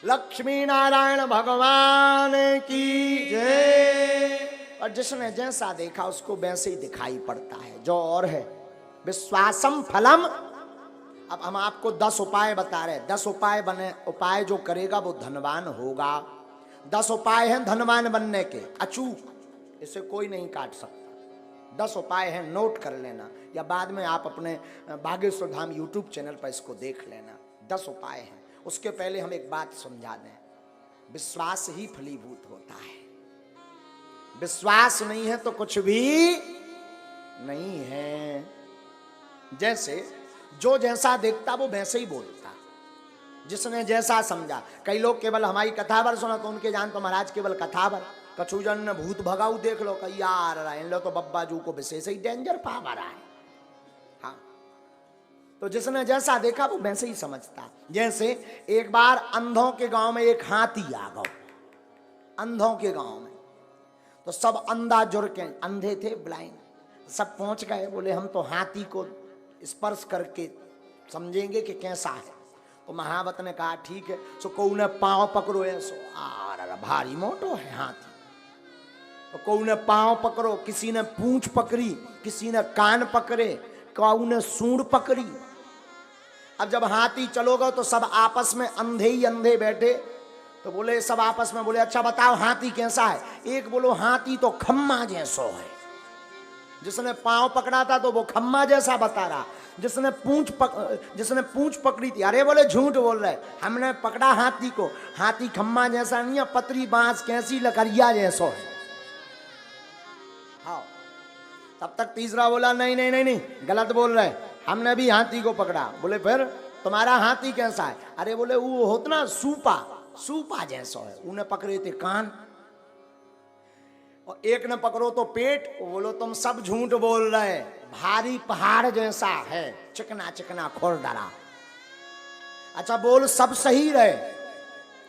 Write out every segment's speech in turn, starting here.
लक्ष्मी नारायण भगवान की जय। और जिसने जैसा देखा उसको वैसे ही दिखाई पड़ता है, जो और है विश्वासम फलम। अब हम आपको 10 उपाय बता रहे हैं, 10 उपाय बने, उपाय जो करेगा वो धनवान होगा। 10 उपाय हैं धनवान बनने के, अचूक, इसे कोई नहीं काट सकता। 10 उपाय हैं, नोट कर लेना, या बाद में आप अपने बागेश्वर धाम यूट्यूब चैनल पर इसको देख लेना। 10 उपाय हैं। उसके पहले हम एक बात समझा दें, विश्वास ही फलीभूत होता है। विश्वास नहीं है तो कुछ भी नहीं है। जैसे जो जैसा देखता वो वैसे ही बोलता, जिसने जैसा समझा। कई लोग केवल हमारी कथावर सुना तो उनके जान तो महाराज केवल कथावर, कछुजन ने भूत भगाऊ देख लो, कही यार इन लो तो बब्बा जू को विशेष ही डेंजर पावर है। हाँ, तो जिसने जैसा देखा वो वैसे ही समझता। जैसे एक बार अंधों के गांव में एक हाथी आ गया, अंधों के गांव में, तो सब अंधा जुड़ के, अंधे थे ब्लाइंड, सब पहुंच गए, बोले हम तो हाथी को स्पर्श करके समझेंगे कि कैसा है। तो महावत ने कहा ठीक है, सो को ने पांव पकड़ो, ऐसो आ भारी मोटो है हाथी, तो को ने पांव पकड़ो, किसी ने पूंछ पकड़ी, किसी ने कान पकड़े, कौ ने सूंड पकड़ी। अब जब हाथी चलोगा तो सब आपस में अंधे ही अंधे बैठे, तो बोले सब आपस में बोले अच्छा बताओ हाथी कैसा है। एक बोलो हाथी तो खम्मा जैसो है, जिसने पांव पकड़ा था तो वो खम्मा जैसा बता रहा, जिसने पूंछ पकड़ी थी, अरे बोले झूठ बोल रहे, हमने पकड़ा हाथी को, हाथी खम्मा जैसा नहीं है, पतरी बांस कैसी लकड़िया जैसो है। हाँ, तब तक तीसरा बोला नहीं नहीं नहीं नहीं, गलत बोल रहे, हमने भी हाथी को पकड़ा। बोले फिर तुम्हारा हाथी कैसा है? अरे बोले वो होता ना सूपा जैसा है, उन्हें पकड़े थे कान, और एक ने पकड़ो तो पेट। बोलो तुम सब झूठ बोल रहे, भारी पहाड़ जैसा है, चिकना चिकना खुरदरा। अच्छा बोल सब सही रहे,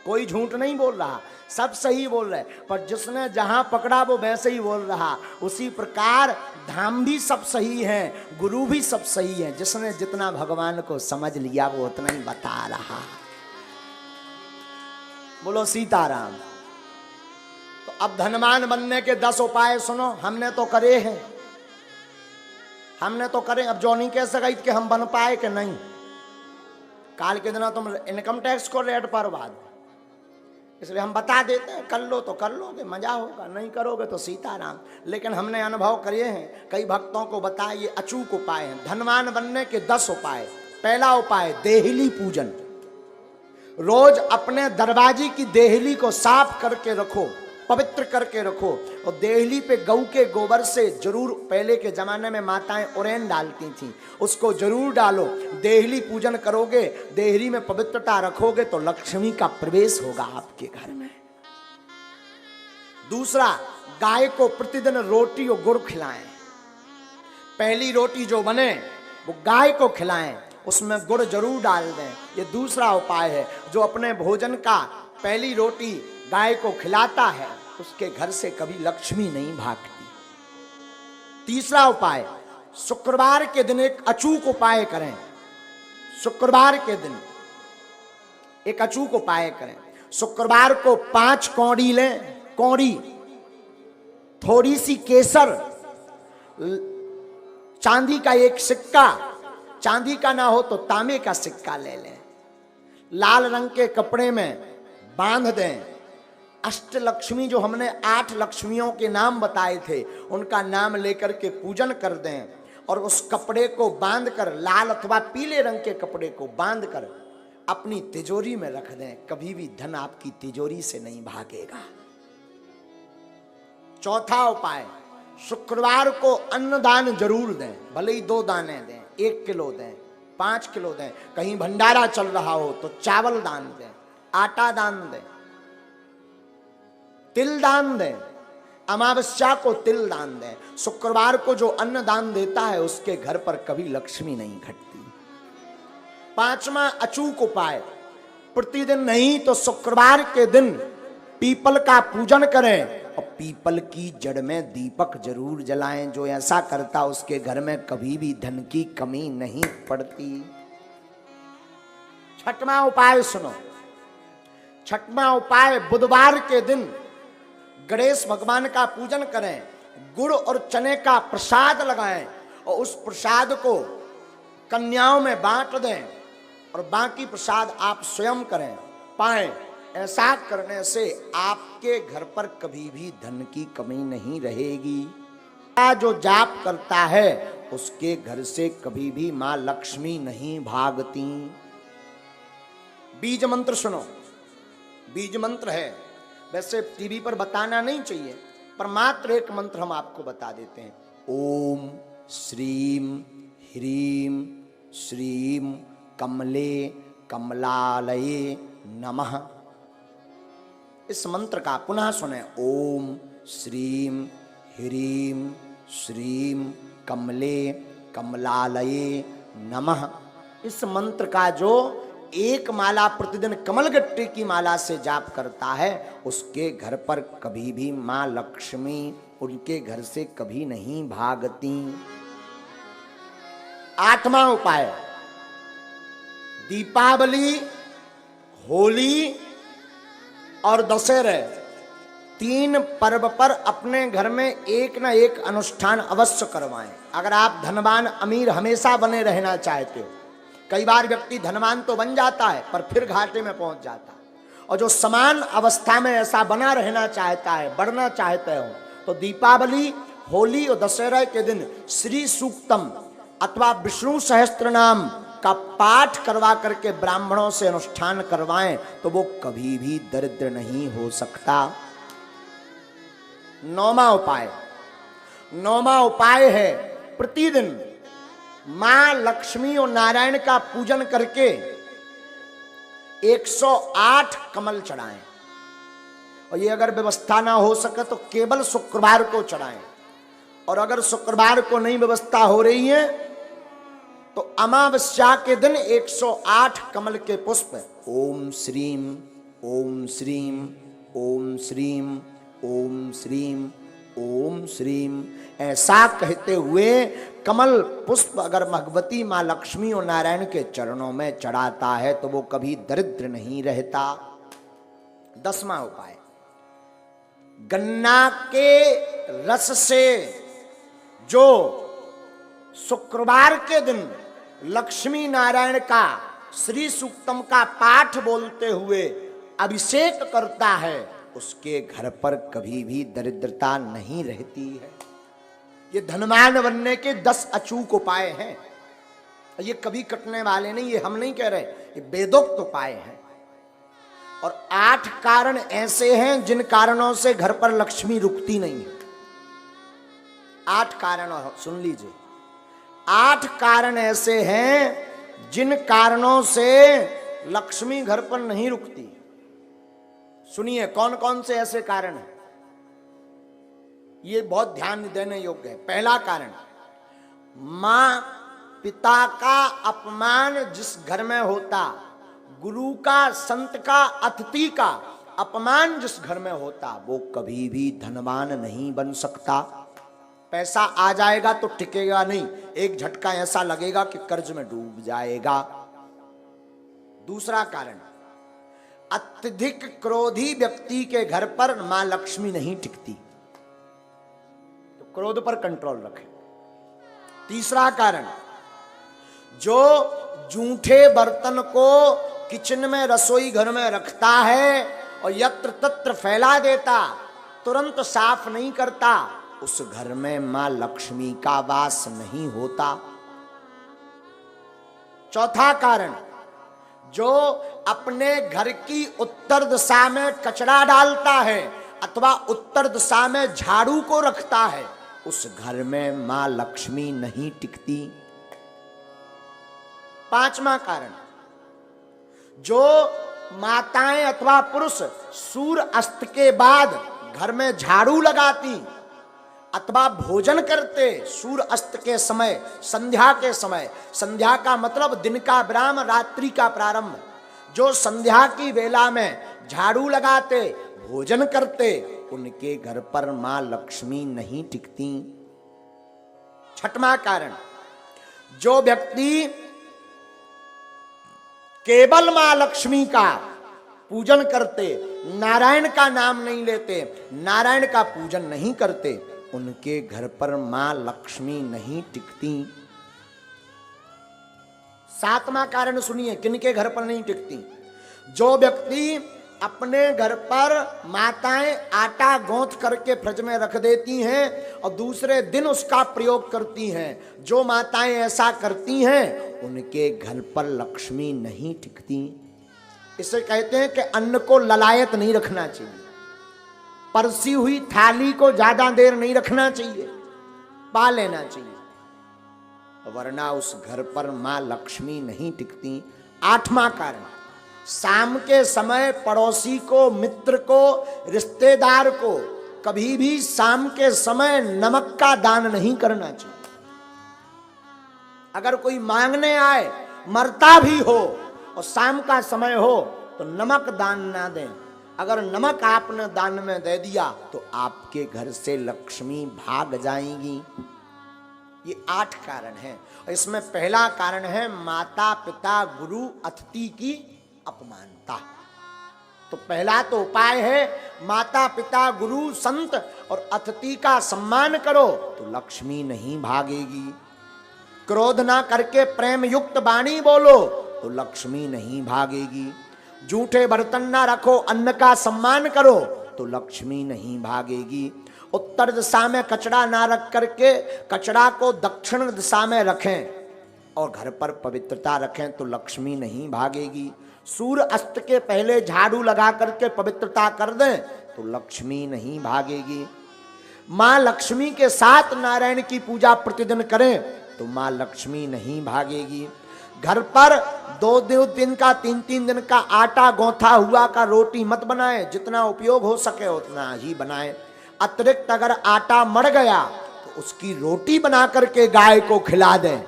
कोई झूठ नहीं बोल रहा, सब सही बोल रहे, पर जिसने जहां पकड़ा वो वैसे ही बोल रहा। उसी प्रकार धाम भी सब सही है, गुरु भी सब सही है, जिसने जितना भगवान को समझ लिया वो उतना ही बता रहा। बोलो सीताराम। तो अब धनवान बनने के 10 उपाय सुनो, हमने तो करे हैं, हमने तो करे। अब जो नहीं कह सका कि हम बन पाए कि नहीं। काल के दिन तुम इनकम टैक्स को रेट पर बाद, इसलिए हम बता देते हैं, कर लो तो कर लोगे, मजा होगा, नहीं करोगे तो सीताराम। लेकिन हमने अनुभव करे हैं, कई भक्तों को बताए, ये अचूक उपाय हैं धनवान बनने के 10 उपाय। पहला उपाय देहली पूजन। रोज अपने दरवाजे की देहली को साफ करके रखो, पवित्र करके रखो, और देहली पे गऊ के गोबर से जरूर, पहले के जमाने में माताएं उरेन डालती थीं, उसको जरूर डालो। देहली पूजन करोगे, देहली में पवित्रता रखोगे तो लक्ष्मी का प्रवेश होगा आपके घर में। दूसरा, गाय को प्रतिदिन रोटी और गुड़ खिलाएं। पहली रोटी जो बने वो गाय को खिलाएं, उसमें गुड़ जरूर डाल दें। ये दूसरा उपाय है। जो अपने भोजन का पहली रोटी गाय को खिलाता है उसके घर से कभी लक्ष्मी नहीं भागती। तीसरा उपाय, शुक्रवार के दिन एक अचूक उपाय करें। शुक्रवार के दिन एक अचूक उपाय करें। शुक्रवार को 5 कौड़ी लें, कौड़ी, थोड़ी सी केसर, चांदी का एक सिक्का, चांदी का ना हो तो तांबे का सिक्का ले लें, लाल रंग के कपड़े में बांध दें। अष्टलक्ष्मी, जो हमने 8 लक्ष्मियों के नाम बताए थे, उनका नाम लेकर के पूजन कर दें, और उस कपड़े को बांधकर, लाल अथवा पीले रंग के कपड़े को बांधकर अपनी तिजोरी में रख दें। कभी भी धन आपकी तिजोरी से नहीं भागेगा। चौथा उपाय, शुक्रवार को अन्नदान जरूर दें, भले ही 2 दाने दें, 1 किलो दें, 5 किलो दें। कहीं भंडारा चल रहा हो तो चावल दान दें, आटा दान दें, तिल दान दें, अमावस्या को तिल दान दें। शुक्रवार को जो अन्न दान देता है उसके घर पर कभी लक्ष्मी नहीं घटती। 5वां अचूक उपाय, प्रतिदिन नहीं तो शुक्रवार के दिन पीपल का पूजन करें, और पीपल की जड़ में दीपक जरूर जलाएं। जो ऐसा करता उसके घर में कभी भी धन की कमी नहीं पड़ती। 6वां उपाय सुनो, छठवां उपाय, बुधवार के दिन गणेश भगवान का पूजन करें, गुड़ और चने का प्रसाद लगाएं और उस प्रसाद को कन्याओं में बांट दें और बाकी प्रसाद आप स्वयं करें पाएं। ऐसा करने से आपके घर पर कभी भी धन की कमी नहीं रहेगी। जो जाप करता है उसके घर से कभी भी मां लक्ष्मी नहीं भागती। बीज मंत्र सुनो, बीज मंत्र है, वैसे टीवी पर बताना नहीं चाहिए, पर मात्र एक मंत्र हम आपको बता देते हैं। ओम श्रीम ह्रीम श्रीम कमले कमलालये नमः। इस मंत्र का पुनः सुने। ओम श्रीम ह्रीम श्रीम कमले कमलालये नमः। इस मंत्र का जो एक माला प्रतिदिन कमलगट्टे की माला से जाप करता है उसके घर पर कभी भी मां लक्ष्मी उनके घर से कभी नहीं भागती। आठवां उपाय, दीपावली, होली और दशहरे, तीन पर्व पर अपने घर में एक न एक अनुष्ठान अवश्य करवाएं। अगर आप धनवान अमीर हमेशा बने रहना चाहते हो, कई बार व्यक्ति धनवान तो बन जाता है पर फिर घाटे में पहुंच जाता है, और जो समान अवस्था में ऐसा बना रहना चाहता है, बढ़ना चाहते हो, तो दीपावली, होली और दशहरा के दिन श्री सूक्तम अथवा विष्णु सहस्त्र नाम का पाठ करवा करके ब्राह्मणों से अनुष्ठान करवाएं तो वो कभी भी दरिद्र नहीं हो सकता। नौवां उपाय है प्रतिदिन मां लक्ष्मी और नारायण का पूजन करके 108 कमल चढ़ाएं, और ये अगर व्यवस्था ना हो सके तो केवल शुक्रवार को चढ़ाएं, और अगर शुक्रवार को नहीं व्यवस्था हो रही है तो अमावस्या के दिन 108 कमल के पुष्प ओम श्रीम ओम श्रीम ओम श्रीम ओम श्रीम ओम श्रीम ऐसा कहते हुए कमल पुष्प अगर भगवती मां लक्ष्मी और नारायण के चरणों में चढ़ाता है तो वो कभी दरिद्र नहीं रहता। 10वां उपाय, गन्ना के रस से जो शुक्रवार के दिन लक्ष्मी नारायण का श्री सूक्तम का पाठ बोलते हुए अभिषेक करता है उसके घर पर कभी भी दरिद्रता नहीं रहती है। ये धनवान बनने के 10 अचूक उपाय हैं, ये कभी कटने वाले नहीं, ये हम नहीं कह रहे, ये वेदोक्त उपाय हैं। और 8 कारण ऐसे हैं जिन कारणों से घर पर लक्ष्मी रुकती नहीं है। 8 कारण सुन लीजिए, 8 कारण ऐसे हैं जिन कारणों से लक्ष्मी घर पर नहीं रुकती। सुनिए कौन कौन से ऐसे कारण हैं, ये बहुत ध्यान देने योग्य है। पहला कारण, मां पिता का अपमान जिस घर में होता, गुरु का, संत का, अतिथि का अपमान जिस घर में होता, वो कभी भी धनवान नहीं बन सकता। पैसा आ जाएगा तो टिकेगा नहीं, एक झटका ऐसा लगेगा कि कर्ज में डूब जाएगा। दूसरा कारण, अत्यधिक क्रोधी व्यक्ति के घर पर मां लक्ष्मी नहीं टिकती, तो क्रोध पर कंट्रोल रखें। तीसरा कारण, जो जूठे बर्तन को किचन में, रसोई घर में रखता है और यत्र तत्र फैला देता, तुरंत साफ नहीं करता, उस घर में मां लक्ष्मी का वास नहीं होता। चौथा कारण, जो अपने घर की उत्तर दिशा में कचरा डालता है अथवा उत्तर दिशा में झाड़ू को रखता है, उस घर में मां लक्ष्मी नहीं टिकती। पांचवा कारण, जो माताएं अथवा पुरुष सूर्य अस्त के बाद घर में झाड़ू लगाती अथवा भोजन करते सूर्य अस्त के समय, संध्या के समय, संध्या का मतलब दिन का विराम, रात्रि का प्रारंभ, जो संध्या की वेला में झाड़ू लगाते, भोजन करते, उनके घर पर मां लक्ष्मी नहीं टिकती। छठवां कारण, जो व्यक्ति केवल मां लक्ष्मी का पूजन करते, नारायण का नाम नहीं लेते, नारायण का पूजन नहीं करते, उनके घर पर मां लक्ष्मी नहीं टिकती। सातवां कारण सुनिए, किनके घर पर नहीं टिकती? जो व्यक्ति अपने घर पर माताएं आटा गूंथ करके फ्रिज में रख देती हैं और दूसरे दिन उसका प्रयोग करती हैं, जो माताएं ऐसा करती हैं उनके घर पर लक्ष्मी नहीं टिकती। इसे कहते हैं कि अन्न को ललायत नहीं रखना चाहिए, परसी हुई थाली को ज्यादा देर नहीं रखना चाहिए, पा लेना चाहिए, वरना उस घर पर मां लक्ष्मी नहीं टिकती। आठवां कारण, शाम के समय पड़ोसी को, मित्र को, रिश्तेदार को कभी भी शाम के समय नमक का दान नहीं करना चाहिए। अगर कोई मांगने आए, मरता भी हो और शाम का समय हो तो नमक दान ना दें। अगर नमक आपने दान में दे दिया तो आपके घर से लक्ष्मी भाग जाएंगी। ये 8 कारण हैं। इसमें पहला कारण है माता पिता गुरु अतिथि की अपमानता। तो पहला तो उपाय है माता पिता गुरु संत और अतिथि का सम्मान करो तो लक्ष्मी नहीं भागेगी। क्रोध ना करके प्रेम युक्त वाणी बोलो तो लक्ष्मी नहीं भागेगी। झूठे बर्तन ना रखो, अन्न का सम्मान करो तो लक्ष्मी नहीं भागेगी। उत्तर दिशा में कचरा ना रख करके कचरा को दक्षिण दिशा में रखें और घर पर पवित्रता रखें तो लक्ष्मी नहीं भागेगी। सूर्य अस्त के पहले झाड़ू लगा करके पवित्रता कर दें तो लक्ष्मी नहीं भागेगी। मां लक्ष्मी के साथ नारायण की पूजा प्रतिदिन करें तो मां लक्ष्मी नहीं भागेगी। घर पर 2-2 दिन का 3-3 दिन का आटा गौथा हुआ का रोटी मत बनाएं, जितना उपयोग हो सके उतना ही बनाएं। अतिरिक्त अगर आटा मर गया तो उसकी रोटी बना करके गाय को खिला दें,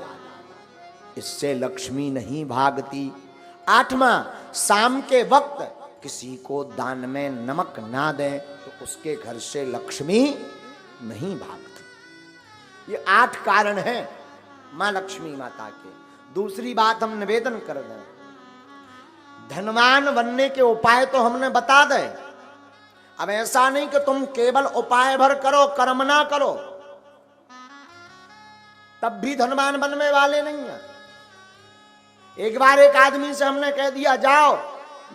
इससे लक्ष्मी नहीं भागती। 8वां, शाम के वक्त किसी को दान में नमक ना दें तो उसके घर से लक्ष्मी नहीं भागती। ये 8 कारण हैं मां लक्ष्मी माता के। दूसरी बात हम निवेदन कर दें, धनवान बनने के उपाय तो हमने बता दे। अब ऐसा नहीं कि तुम केवल उपाय भर करो, कर्म ना करो, तब भी धनवान बनने वाले नहीं है। एक बार एक आदमी से हमने कह दिया जाओ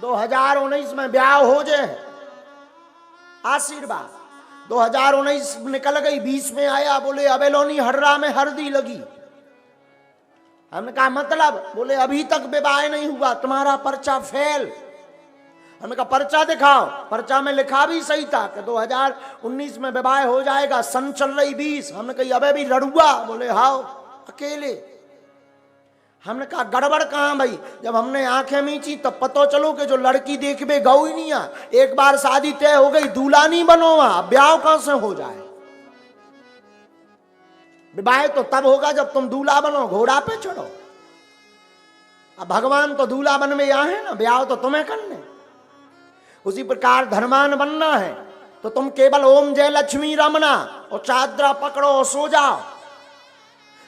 2019 में ब्याह हो जाए, आशीर्वाद। 2019 निकल गई, 20 में आया, बोले अबेलोनी हर्रा में हल्दी लगी। हमने कहा मतलब? बोले अभी तक विवाह नहीं हुआ, तुम्हारा पर्चा फेल। हमने कहा पर्चा दिखाओ। पर्चा में लिखा भी सही था कि 2019 में विवाह हो जाएगा, सन चल रही 20। हमने कहा अबे भी लड़ुआ? बोले हाओ अकेले। हमने कहा गड़बड़ कहां भाई? जब हमने आंखें मींची तब पता चलो कि जो लड़की देखबे गौ ही नहीं आ। एक बार शादी तय हो गई, दूल्हा नहीं बनो, वहां ब्याह कहां से हो जाए? विवाह तो तब होगा जब तुम दूल्हा बनो, घोड़ा पे चढ़ो। अब भगवान तो दूल्हा बन में यहाँ है ना, ब्याह तो तुम्हें करने। उसी प्रकार धनवान बनना है तो तुम केवल ओम जय लक्ष्मी रमना और चादरा पकड़ो और सो जाओ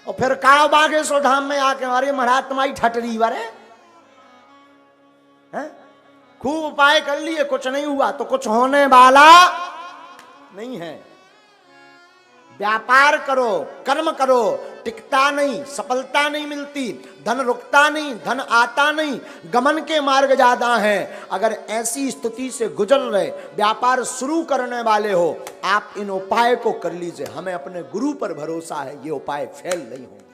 और फिर काव बागेश्वर धाम में आके अरे महाराज तुम्हारी ठटरी वरे हैं, खूब उपाय कर लिए, कुछ नहीं हुआ तो कुछ होने वाला नहीं है। व्यापार करो, कर्म करो, टिकता नहीं, सफलता नहीं मिलती, धन रुकता नहीं, धन आता नहीं, गमन के मार्ग ज्यादा हैं। अगर ऐसी स्थिति से गुजर रहे, व्यापार शुरू करने वाले हो, आप इन उपाय को कर लीजिए। हमें अपने गुरु पर भरोसा है, ये उपाय फेल नहीं होंगे।